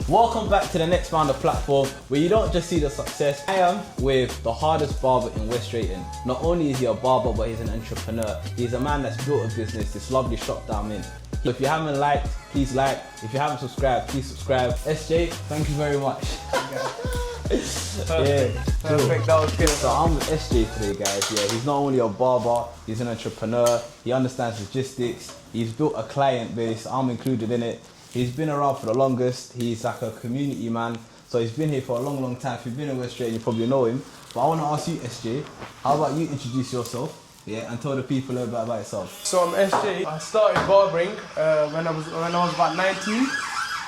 Welcome back to the Next Founder platform, where you don't just see the success. I am with the hardest barber in West Drayton. Not only is he a barber, but he's an entrepreneur. He's a man that's built a business, this lovely shop that I'm in. If you haven't liked, please like. If you haven't subscribed, please subscribe. SJ, thank you very much. Perfect. That was good. So I'm with SJ today, guys. Yeah, he's not only a barber, he's an entrepreneur. He understands logistics. He's built a client base. I'm included in it. He's been around for the longest. He's like a community man. So he's been here for a long, long time. If you've been in West Drayton, you probably know him. But I want to ask you, SJ, how about you introduce yourself? Yeah, and tell the people a little bit about yourself. So I'm SJ. I started barbering when I was about 19,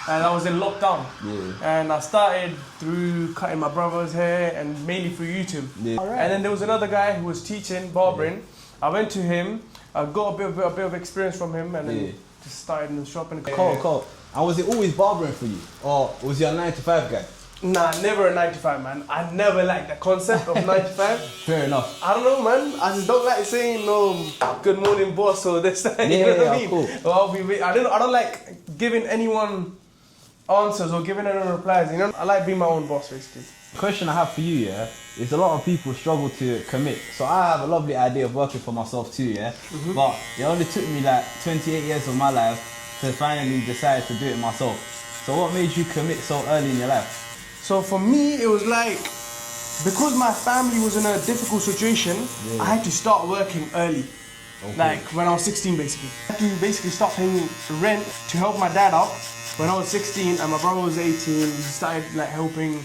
and I was in lockdown. Yeah. And I started through cutting my brother's hair and mainly through YouTube. Yeah. Right. And then there was another guy who was teaching barbering. Yeah. I went to him. I got a bit of experience from him, and then just started in the shop. And Cool. And was it always barbering for you, or was you a 9-to-5 guy? Nah, never a 9-to-5, man. I never liked the concept of 9-to-5. Fair enough. I don't know, man. I just don't like saying no, good morning, boss, or this. You know what I mean? Cool. Well, I don't like giving anyone answers or giving anyone replies. You know, I like being my own boss, basically. The question I have for you, is a lot of people struggle to commit. So I have a lovely idea of working for myself too, But it only took me like 28 years of my life to finally decide to do it myself. So what made you commit so early in your life? So for me, it was like, because my family was in a difficult situation, I had to start working early. Okay. Like when I was 16 basically. I had to basically start paying rent to help my dad out. When I was 16 and my brother was 18, we started like helping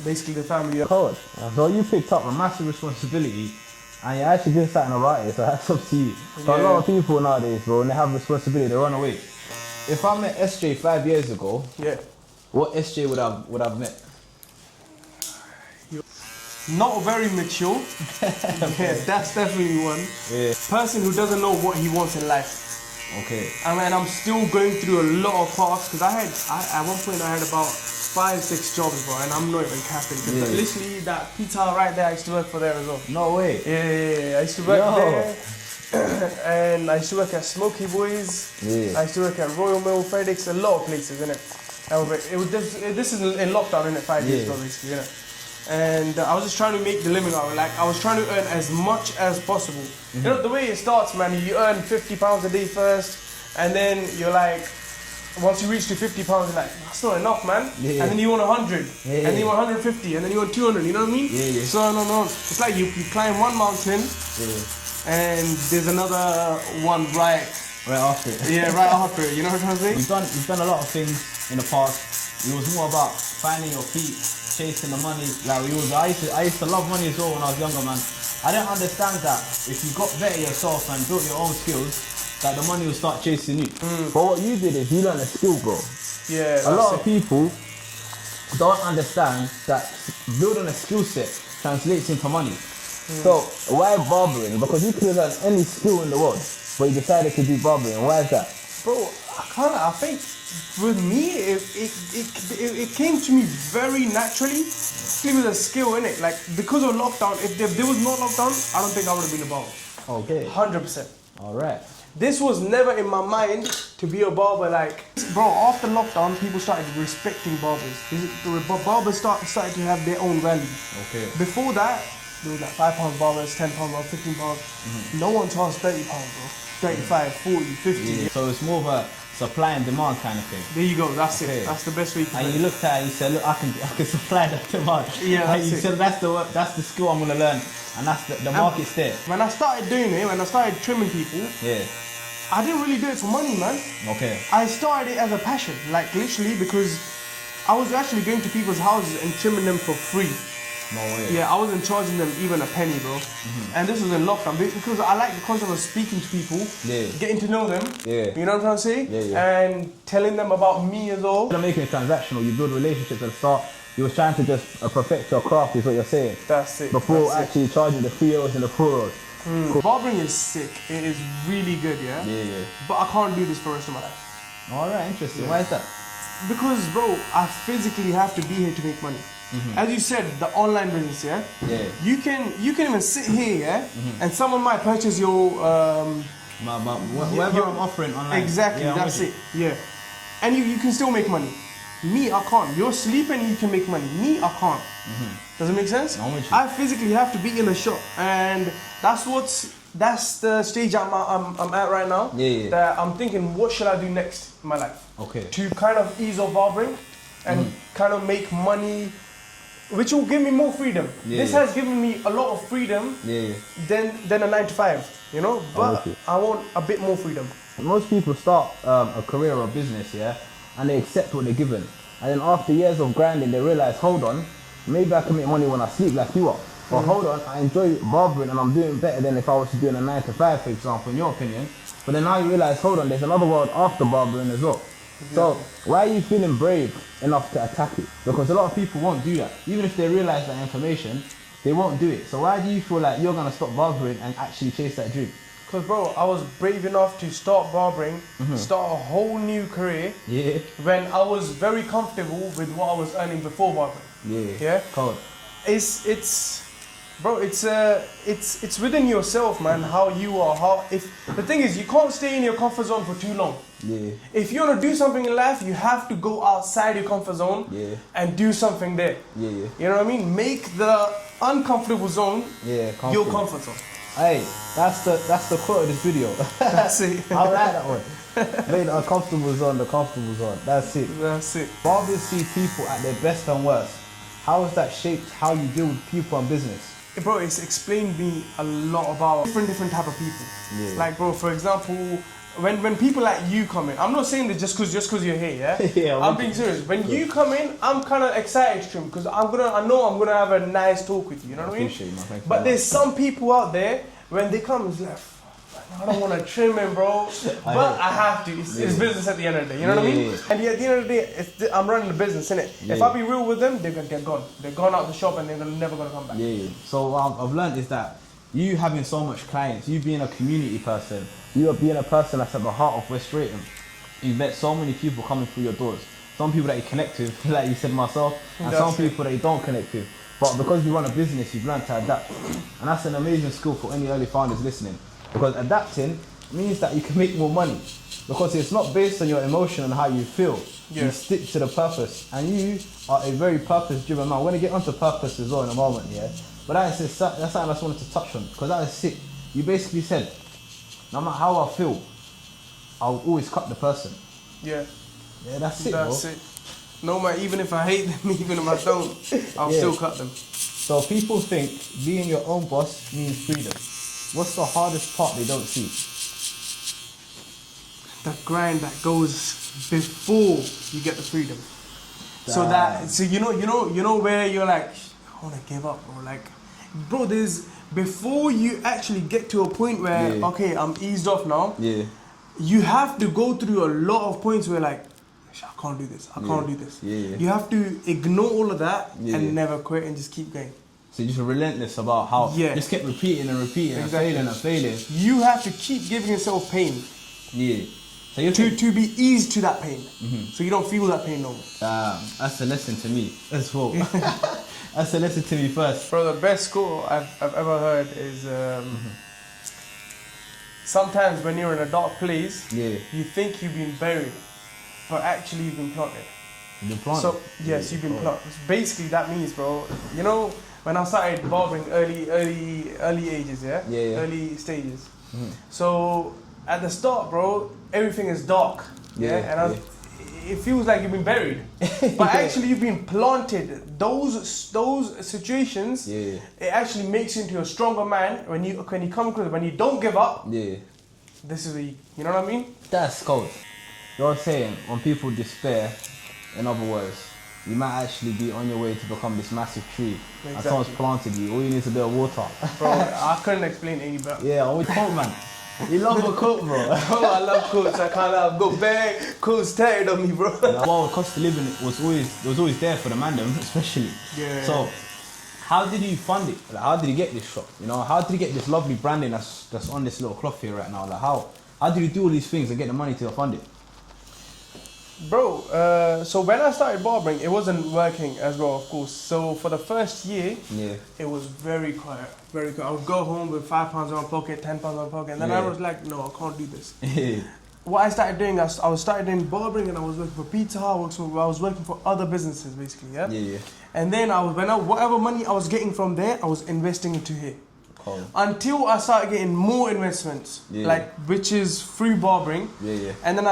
basically the family. Cool. So you picked up a massive responsibility and you actually did something about it, so that's up to you. So a lot of people nowadays, bro, when they have responsibility, they run away. If I met SJ 5 years ago, what SJ would have met? Not very mature. That's definitely one. Yeah. Person who doesn't know what he wants in life. Okay. I mean, I'm still going through a lot of paths because at one point I had about 5-6 jobs, bro, and I'm not even capping. Literally, that pizza right there, I used to work for there as well. No way. Yeah. I used to work there. And I used to work at Smoky Boys. Yeah. I used to work at Royal Mill, FedEx, a lot of places, innit? This is in lockdown, innit? 5 years ago, basically, innit? And I was just trying to make the living out. Like, I was trying to earn as much as possible. You know, the way it starts, man, you earn £50 a day first, and then you're like, once you reach to £50, you're like, that's not enough, man. Yeah. And then you want 100, and then you want 150, and then you want 200, you know what I mean? Yeah. So, no. It's like you climb one mountain, and there's another one right after it. Yeah, right after it, you know what I'm saying? You've done a lot of things in the past. It was more about finding your feet, chasing the money. Like I used to love money as well when I was younger, man. I didn't understand that if you got better yourself and built your own skills, that the money will start chasing you. But what you did is you learned a skill, bro. Yeah. A lot of people don't understand that building a skill set translates into money. So why barbering? Because you could have learned any skill in the world, but you decided to do barbering. Why is that? Bro, I think with me, it came to me very naturally. It was a skill, innit? Like, because of lockdown, if there was no lockdown, I don't think I would have been a barber. Okay. 100%. All right. This was never in my mind to be a barber. Like, bro, after lockdown, people started respecting barbers. Barbers started to have their own value. Okay. Before that, there was like £5 barbers, £10 barbers, £15. No one charged £30, bro. 35, 40, 50. Yeah. So it's more of a supply and demand kind of thing. There you go. That's it. That's the best way. And you looked at it, you said, look, I can supply that demand. Yeah. And you said that's the skill I'm gonna learn, and that's the market's there. When I started doing it, when I started trimming people, I didn't really do it for money, man. Okay. I started it as a passion, like literally, because I was actually going to people's houses and trimming them for free. No way. Yeah, I wasn't charging them even a penny, bro. And this was in lockdown because I like the concept of speaking to people, getting to know them. Yeah. You know what I'm trying to say? And telling them about me as well. You're making it transactional. You build relationships at the start. You were trying to just perfect your craft, is what you're saying. That's it. Before actually charging the 3 euros and the 4 euros. Cool. Barbering is sick. It is really good, yeah? Yeah. But I can't do this for the rest of my life. All right, interesting. Why is that? Because, bro, I physically have to be here to make money. As you said, the online business, you can even sit here, and someone might purchase your whatever I'm offering online. Exactly, that's it. Yeah, and you can still make money. Me, I can't. You're sleeping, you can make money. Me, I can't. Does it make sense? I'm with you. I physically have to be in the shop, and that's the stage I'm at right now. Yeah. That I'm thinking, what should I do next in my life? Okay. To kind of ease off barbering and kind of make money, which will give me more freedom. This has given me a lot of freedom than a 9 to 5, you know. But I want a bit more freedom. Most people start a career or a business, and they accept what they're given. And then after years of grinding, they realize, hold on, maybe I can make money when I sleep like you are. Or hold on, I enjoy barbering and I'm doing better than if I was to doing a 9 to 5, for example, in your opinion. But then now you realize, hold on, there's another world after barbering as well. So why are you feeling brave enough to attack it? Because a lot of people won't do that. Even if they realize that information, they won't do it. So why do you feel like you're gonna stop barbering and actually chase that dream? Because bro, I was brave enough to start barbering, start a whole new career when I was very comfortable with what I was earning before barbering. Cold. It's within yourself, man, how you are. If the thing is, you can't stay in your comfort zone for too long. If you want to do something in life, you have to go outside your comfort zone and do something there. You know what I mean? Make the uncomfortable zone your comfort zone. Hey, that's the quote of this video. That's it. I like that one. Make the uncomfortable zone the comfortable zone. That's it. That's it. Barbers see people at their best and worst. How has that shaped how you deal with people and business? Bro, it's explained me a lot about different type of people. Like, bro, for example, when people like you come in, I'm not saying that just cause you're here, I'm being serious. When you come in, I'm kind of excited to him because I know I'm gonna have a nice talk with you. You know what I mean? But there's some people out there when they come, it's like, I don't want to trim him, bro, but I have to. It's business at the end of the day. You know what I mean? And at the end of the day, I'm running the business, innit? If I be real with them, they're gone. They're gone out the shop and they're never gonna come back. So what I've learned is that you having so much clients, you being a community person, you are being a person that's at the heart of West Drayton. You've met so many people coming through your doors. Some people that you connect with, like you said myself, and some people that you don't connect with. But because you run a business, you've learned to adapt. And that's an amazing skill for any early founders listening. Because adapting means that you can make more money. Because it's not based on your emotion and how you feel. You stick to the purpose. And you are a very purpose-driven man. We're going to get onto purpose as well in a moment, But that's something I just wanted to touch on. Because that is sick. You basically said, no matter how I feel, I'll always cut the person. Yeah, that's it, That's it. No matter, even if I hate them, even if I don't, I'll still cut them. So people think being your own boss means freedom. What's the hardest part they don't see? The grind that goes before you get the freedom. So you know where you're like, I want to give up, or like, bro, there's before you actually get to a point where okay, I'm eased off now. You have to go through a lot of points where like, I can't do this. I can't do this. You have to ignore all of that and never quit and just keep going. So you're just relentless about how just kept repeating and repeating and failing. You have to keep giving yourself pain. So you're to be eased to that pain. So you don't feel that pain no more. That's a lesson to me as well. That's a lesson to me first. Bro, the best quote I've ever heard is sometimes when you're in a dark place, you think you've been buried, but actually you've been planted. You've been planted? So, yes, you've been planted. Basically that means, bro, you know, when I started barbering early ages, early stages. So at the start, bro, everything is dark. It feels like you've been buried, but actually you've been planted. Those situations, it actually makes you into a stronger man when you come close. When you don't give up, this is you know what I mean? That's cold. You're saying when people despair, in other words, you might actually be on your way to become this massive tree. And someone's planted you. All you need is a bit of water. Bro, I couldn't explain any better. Yeah, always quote, man. You love a quote, bro. Oh, I love quotes. I can't have got bad quotes tatted on me, bro. Well, cost of living was always there for the mandem, especially. So, how did you fund it? Like, how did you get this shop? You know, how did you get this lovely branding that's on this little cloth here right now? Like, how did you do all these things and get the money to fund it? Bro, so when I started barbering, it wasn't working as well, of course. So for the first year, it was very quiet, very quiet. I would go home with £5 in my pocket, £10 in my pocket, and then I was like, no, I can't do this. what I started doing, I started doing barbering, and I was working for Pizza Hut. I was working for other businesses, basically, yeah. Yeah. And then whatever money I was getting from there, I was investing into here. Cool. Until I started getting more investments, which is through barbering. Yeah. And then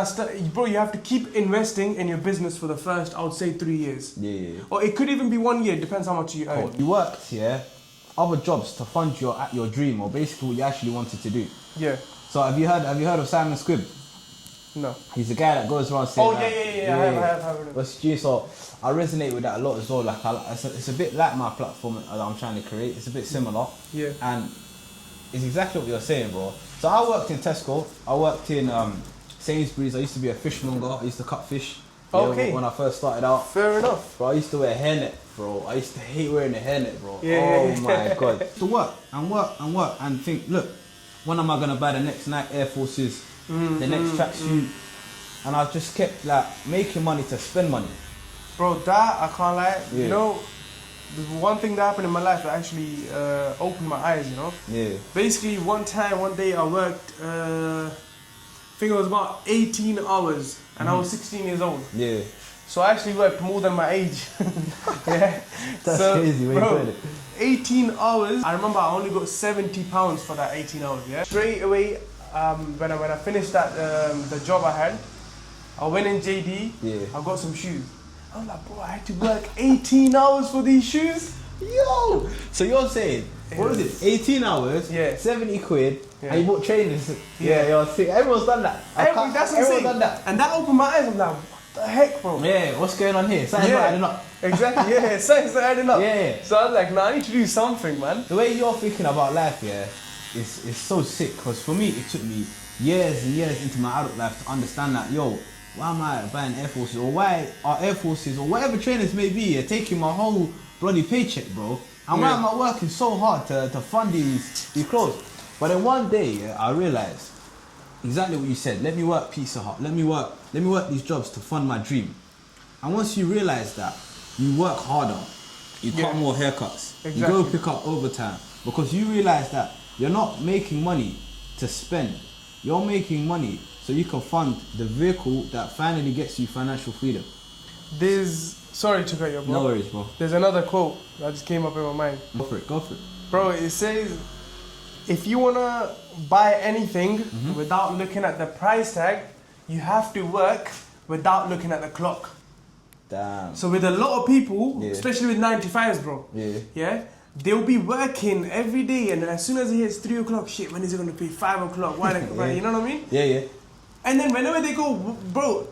bro, you have to keep investing in your business for the first, I would say, 3 years. Yeah. Or it could even be 1 year, depends how much you earn. You worked, other jobs to fund your dream, or basically what you actually wanted to do. Yeah. So have you heard of Simon Squibb? No. He's the guy that goes around saying. Oh yeah. I have. But so I resonate with that a lot as well. Like it's a bit like my platform that I'm trying to create. It's a bit similar. Yeah. And it's exactly what you're saying, bro. So I worked in Tesco. I worked in Sainsbury's. I used to be a fishmonger. I used to cut fish. Okay. When I first started out. Fair enough. Bro, I used to wear a hairnet, bro. I used to hate wearing a hairnet, bro. Yeah. Oh my god. To work and think, look, when am I gonna buy the next Nike Air Forces? The next tracksuit, and I just kept like making money to spend money. Bro, that I can't lie. Yeah. You know, the one thing that happened in my life that actually opened my eyes. You know. Yeah. Basically, one day I worked. I think it was about 18 hours, and I was 16 years old. Yeah. So I actually worked more than my age. Yeah. That's crazy. When bro, you put it. 18 hours. I remember I only got £70 for that 18 hours. Yeah. Straight away. When I finished that the job I had, I went in JD. Yeah. I got some shoes. I'm like, bro, I had to work 18 hours for these shoes. Yo. So you're saying, what is it? 18 hours. Yeah. 70 quid. Yeah. And you bought trainers. Yeah. You're sick. Everyone's done that. That's what I'm Everyone's saying. done that. And that opened my eyes. I'm like, what the heck, bro? Yeah. What's going on here? Something's not adding up. Exactly. Yeah. Something's not adding up. Yeah. So I was like, nah, I need to do something, man. The way you're thinking about life, is so sick. Because for me, it took me years and years into my adult life to understand that, yo, why am I buying Air Forces, or why are Air Forces or whatever trainers may be taking my whole bloody paycheck, bro? And why am I working so hard to fund these clothes? But then one day, I realized exactly what you said. Let me work Pizza Hut. Let me work these jobs to fund my dream. And once you realize that, you work harder. You cut more haircuts. Exactly. You go pick up overtime, because you realize that you're not making money to spend. You're making money so you can fund the vehicle that finally gets you financial freedom. Sorry to cut you off, bro. No worries, bro. There's another quote that just came up in my mind. Go for it. Bro, it says, if you want to buy anything without looking at the price tag, you have to work without looking at the clock. Damn. So with a lot of people, especially with 9-to-5s, bro, they'll be working every day, and as soon as it hits 3 o'clock, shit, when is it going to be 5 o'clock? Why you know what I mean? Yeah. And then whenever they go, bro,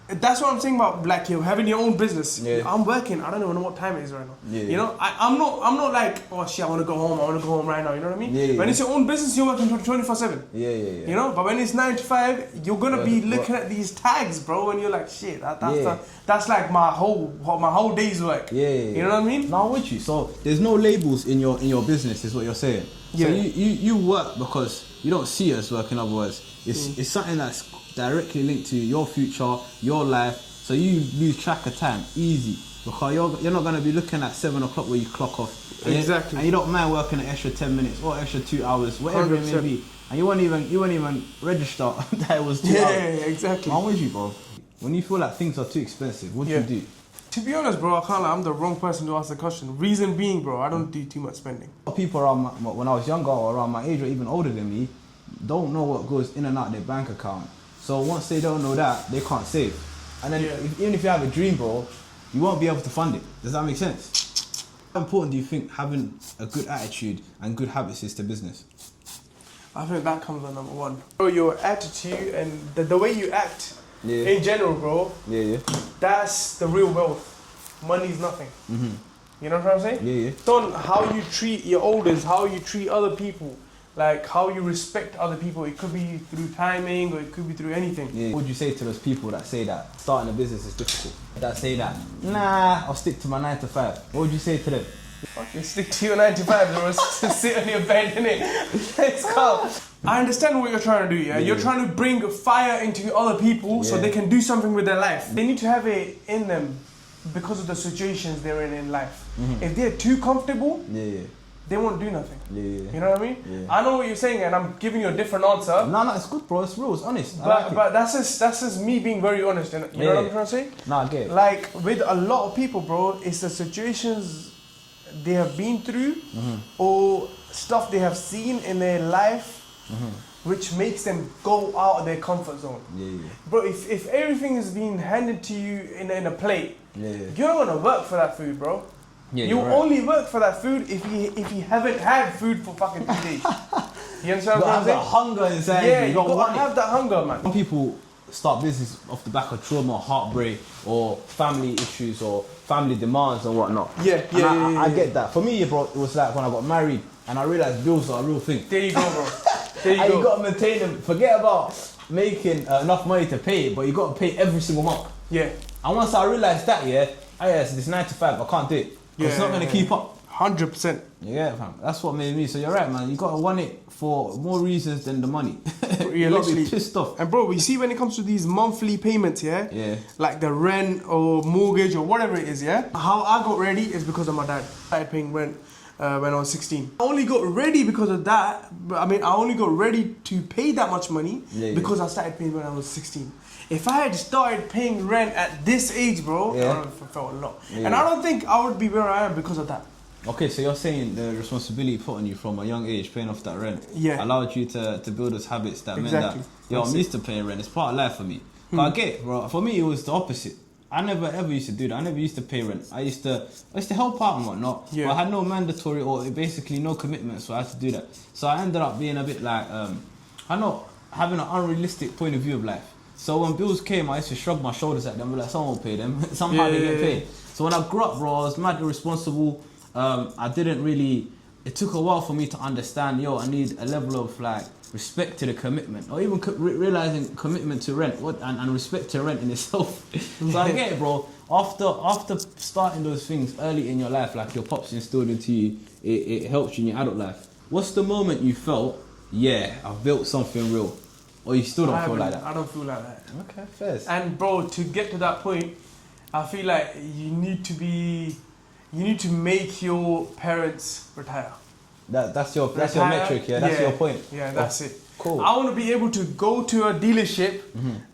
that's what I'm saying about like you having your own business. Yeah. I'm working. I don't even know what time it is right now. Yeah. You know, I'm not like, oh shit, I want to go home right now. You know what I mean? Yeah. When it's your own business, you're working 24/7. Yeah. You know, but when it's 9-to-5, you're gonna be looking at these tags, bro, and you're like, shit, that's like my whole day's work. Yeah. You know what I mean? No, I'm with you. So there's no labels in your business, is what you're saying. Yeah. So you work because you don't see it as work. In other words, it's something that's directly linked to your future, your life. So you lose track of time easy, because you're not gonna be looking at 7 o'clock where you clock off. Exactly. And you don't mind working an extra 10 minutes or extra 2 hours, whatever 100%. It may be. And you won't even register that it was 2 hours. Yeah, exactly. I'm with you, bro. When you feel like things are too expensive, what do you do? To be honest, bro, I can't lie, I'm the wrong person to ask the question. Reason being, bro, I don't do too much spending. People around when I was younger or around my age or even older than me don't know what goes in and out of their bank account. So once they don't know that, they can't save. And then even if you have a dream, bro, you won't be able to fund it. Does that make sense? How important do you think having a good attitude and good habits is to business? I think that comes on number one. Bro, your attitude and the way you act in general, bro. Yeah. That's the real wealth. Money's nothing. You know what I'm saying? Yeah. It's on how you treat your elders, how you treat other people, like how you respect other people. It could be through timing, or it could be through anything. Yeah. What would you say to those people that say that starting a business is difficult? That say that, nah, I'll stick to my 9 to 5. What would you say to them? Fucking stick to your 9 to 5 or sit on your bed, innit? Let's go. I understand what you're trying to do, yeah? You're trying to bring fire into other people so they can do something with their life. They need to have it in them because of the situations they're in life. If they're too comfortable, they won't do nothing. Yeah. You know what I mean? Yeah. I know what you're saying, and I'm giving you a different answer. No, it's good, bro. It's real. It's honest. But that's just me being very honest. You know what I'm trying to say? No, I get it. Like with a lot of people, bro, it's the situations they have been through or stuff they have seen in their life which makes them go out of their comfort zone. Yeah. Bro, if everything is being handed to you in a plate, you're not gonna work for that food, bro. Yeah, you right. only work for that food if you haven't had food for fucking 2 days. You understand what I'm have saying? that hunger inside Yeah, you. you don't gotta want have it. that hunger, man. Some people start business off the back of trauma, heartbreak, or family issues, or family demands and whatnot. I get that. For me, bro, it was like when I got married and I realized bills are a real thing. There you go, bro. There you And go. you gotta maintain them. Forget about making enough money to pay it, but you gotta pay every single month. Yeah. And once I realized that, so this 9 to 5, I can't do it. 'Cause it's not gonna keep up. 100%. Yeah, fam. That's what made me. So you're right, man. You gotta want it for more reasons than the money. You gotta be pissed off. And bro, you see when it comes to these monthly payments, Yeah. like the rent or mortgage or whatever it is, how I got ready is because of my dad. I started paying rent when I was 16. I only got ready because of that. I only got ready to pay that much money because I started paying when I was 16. If I had started paying rent at this age, bro, I would have felt a lot. And I don't think I would be where I am because of that. Okay, so you're saying the responsibility put on you from a young age, paying off that rent, allowed you to build those habits that meant that, I'm used to paying rent. It's part of life for me. But I get it, bro. For me, it was the opposite. I never ever used to do that. I never used to pay rent. I used to help out and whatnot. But I had no mandatory or basically no commitment, so I had to do that. So I ended up being a bit like, having an unrealistic point of view of life. So when bills came, I used to shrug my shoulders at them, be like, someone will pay them. Somehow they get paid. So when I grew up, bro, I was mad irresponsible. I didn't really, it took a while for me to understand, I need a level of like respect to the commitment, or even realizing commitment to rent and respect to rent in itself. So I get it, bro. After starting those things early in your life, like your pops instilled into you, it helps you in your adult life. What's the moment you felt, I've built something real? Or you still don't feel like that? I don't feel like that. Okay, fair. And bro, to get to that point, I feel like you need to make your parents retire. That's your metric, That's your point. Yeah, that's it. Cool. I want to be able to go to a dealership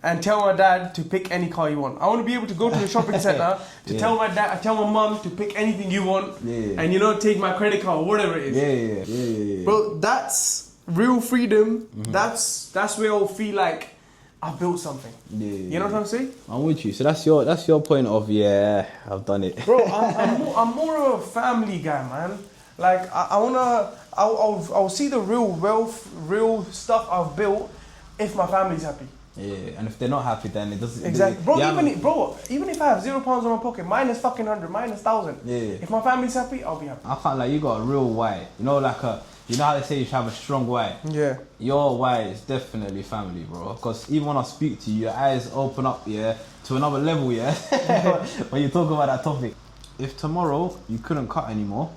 and tell my dad to pick any car you want. I want to be able to go to the shopping center to tell my mom to pick anything you want, and take my credit card or whatever it is. Yeah. Bro, that's real freedom. That's where I'll feel like I built something. You know what I'm saying? I'm with you. So that's your point of I've done it. Bro, I'm more of a family guy, man. Like I'll see the real wealth, real stuff I've built if my family's happy. Yeah, and if they're not happy, then it doesn't. Exactly, bro. Even if I have £0 in my pocket, minus fucking 100, minus 1,000. Yeah. If my family's happy, I'll be happy. I can't you got a real why. You know how they say you should have a strong why. Yeah. Your why is definitely family, bro. Because even when I speak to you, your eyes open up, to another level, when you talk about that topic. If tomorrow you couldn't cut anymore,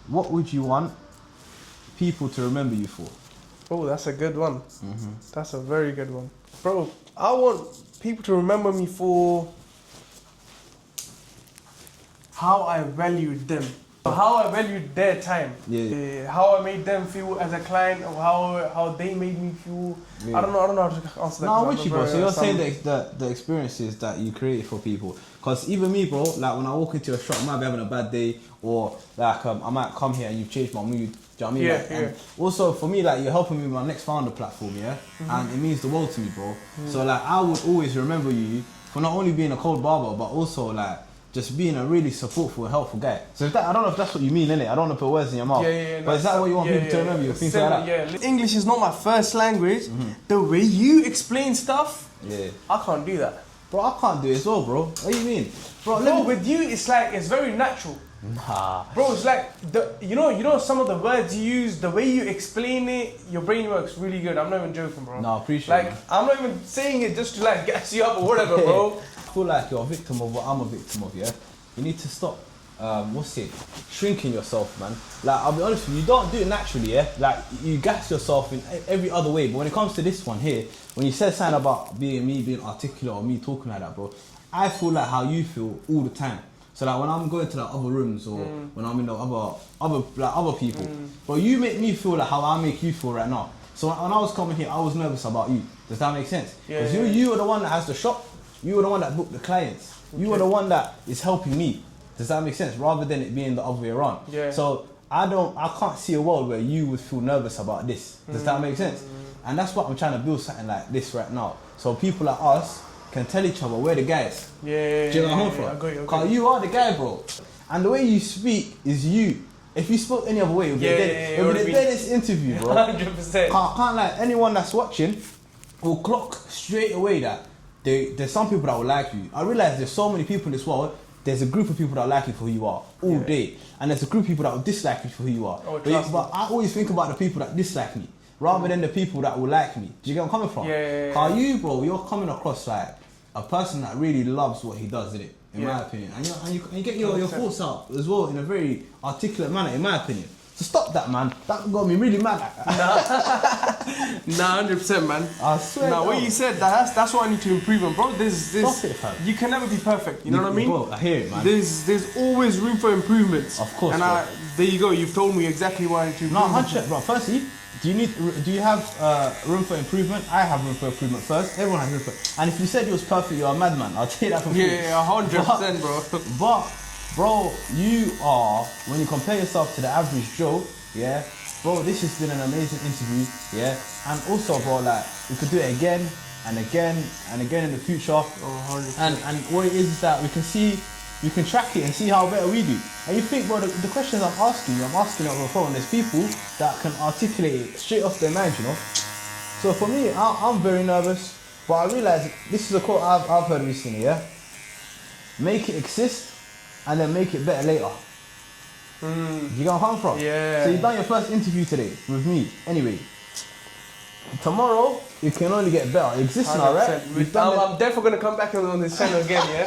what would you want people to remember you for? Oh, that's a good one. That's a very good one. Bro, I want people to remember me for how I valued them. How I valued their time. How I made them feel as a client, or how they made me feel. I don't know how to answer that. No, I'm with you, bro. So you're saying the experiences that you create for people. Because even me, bro, like when I walk into a shop, I might be having a bad day, or like I might come here and you've changed my mood. Do you know what I mean? And also for me, like you're helping me with my next founder platform, and it means the world to me, bro. So like I would always remember you for not only being a cold barber, but also like just being a really supportful and helpful guy. So if I don't know if that's what you mean, innit? I don't want to put words in your mouth. But is that what you want people to remember you? Things like that? Yeah. English is not my first language. The way you explain stuff, I can't do that. Bro, I can't do it as well, bro. What do you mean? Bro, with you, it's like, it's very natural. Nah. Bro, it's like, you know some of the words you use, the way you explain it, your brain works really good. I'm not even joking, bro. No, I appreciate it. Like, I'm not even saying it just to like gas you up or whatever, bro. I feel like you're a victim of what I'm a victim of, You need to stop, shrinking yourself, man. Like, I'll be honest with you, you don't do it naturally, Like, you gas yourself in every other way, but when it comes to this one here, when you said something about me being articulate or me talking like that, bro, I feel like how you feel all the time. So like when I'm going to like other rooms or when I'm in the other people, but you make me feel like how I make you feel right now. So when I was coming here, I was nervous about you. Does that make sense? Because you are the one that has the shop. You are the one that booked the clients. You are the one that is helping me. Does that make sense? Rather than it being the other way around. Yeah. So I can't see a world where you would feel nervous about this. Does that make sense? And that's what I'm trying to build, something like this right now. So people like us can tell each other we're the guys. Yeah. Do you know what I'm from? I got you. Cause you are the guy, bro. And the way you speak is you. If you spoke any other way, it would be the deadest interview, bro. 100%. Can't like anyone that's watching will clock straight away that there's some people that will like you. I realize there's so many people in this world. There's a group of people that like you for who you are all day, and there's a group of people that will dislike you for who you are. Oh, but I always think about the people that dislike me rather than the people that will like me. Do you get where I'm coming from? Yeah. Cause you, bro, you're coming across like a person that really loves what he does, innit? In my opinion, and you get your thoughts out as well in a very articulate manner, in my opinion. So stop that, man. That got me really mad. Nah, 100%, man. I swear. Nah, what you said, that's what I need to improve on, bro. Stop it, fam. You can never be perfect. You know what I mean? Bro, I hear it, man. There's always room for improvements. Of course. And there you go. You've told me exactly what I need to improve. No, 100%, bro. Firstly, do you have room for improvement? I have room for improvement first. Everyone has room for. And if you said you was perfect, you're a madman. I'll take that from you. Yeah, 100%, bro. But, bro, you are, when you compare yourself to the average Joe, yeah, bro, this has been an amazing interview, yeah. And also, bro, like we could do it again and again and again in the future. Oh, 100%. And what it is that we can track it and see how better we do. And you think, bro, the questions I'm asking it over the phone. There's people that can articulate it straight off their mind, you know. So for me, I'm very nervous, but I realize this is a quote I've heard recently, yeah. Make it exist, and then make it better later. You got where I'm from? Yeah. So you've done your first interview today with me. Anyway, tomorrow it can only get better. It exists now, right? I'm definitely gonna come back on this channel again, yeah.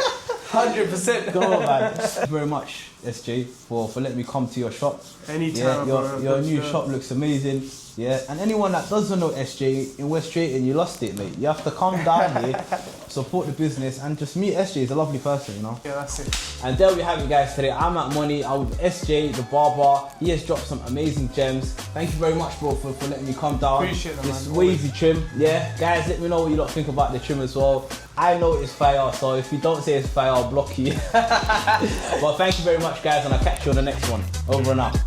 100%. Go on, man. Thank you very much, SJ, for letting me come to your shop. Anytime, yeah, your new shop looks amazing. Yeah, and anyone that doesn't know SJ in West Drayton, you lost it, mate. You have to come down here, support the business, and just meet SJ. He's a lovely person, you know. Yeah, that's it. And there we have it, guys. Today I'm at Money. I'm with SJ, the barber. He has dropped some amazing gems. Thank you very much, bro, for letting me come down. Appreciate that, This man. wavy trim, yeah. Guys, let me know what you lot think about the trim as well. I know it's fire, so if you don't say it's fire, I'll block you. But thank you very much, guys, and I'll catch you on the next one. Over and out.